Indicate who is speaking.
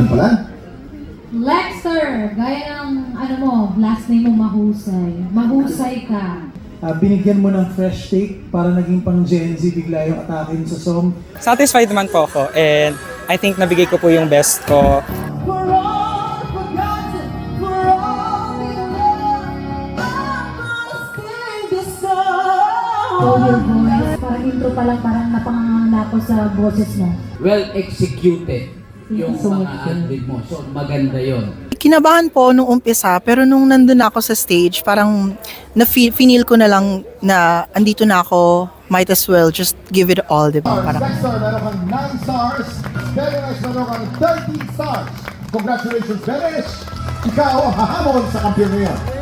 Speaker 1: ng palan?
Speaker 2: Lexter, gaya ng ano mo, last name mo mahusay. Mahusay ka.
Speaker 3: Binigyan mo ng fresh take para naging pang Gen Z bigla yung atake mo sa song.
Speaker 4: Satisfied naman po ako and I think nabigay ko po yung best ko.
Speaker 2: Oh, your voice, parang intro pa lang, parang napanganganga ko sa boses mo.
Speaker 5: Well executed yung
Speaker 2: So
Speaker 5: mga
Speaker 2: much,
Speaker 5: ad-lib mo. So maganda yon.
Speaker 6: Kinabahan po nung umpisa, pero nung nandun ako sa stage, parang na-feel ko na lang na andito na ako, might as well just give it all, di ba? Parang,
Speaker 1: Next star, meron kang 9 stars. Beresh, meron kang 13 stars. Congratulations, Beresh! Ikaw ang hahamon sa kampiyon ngayon.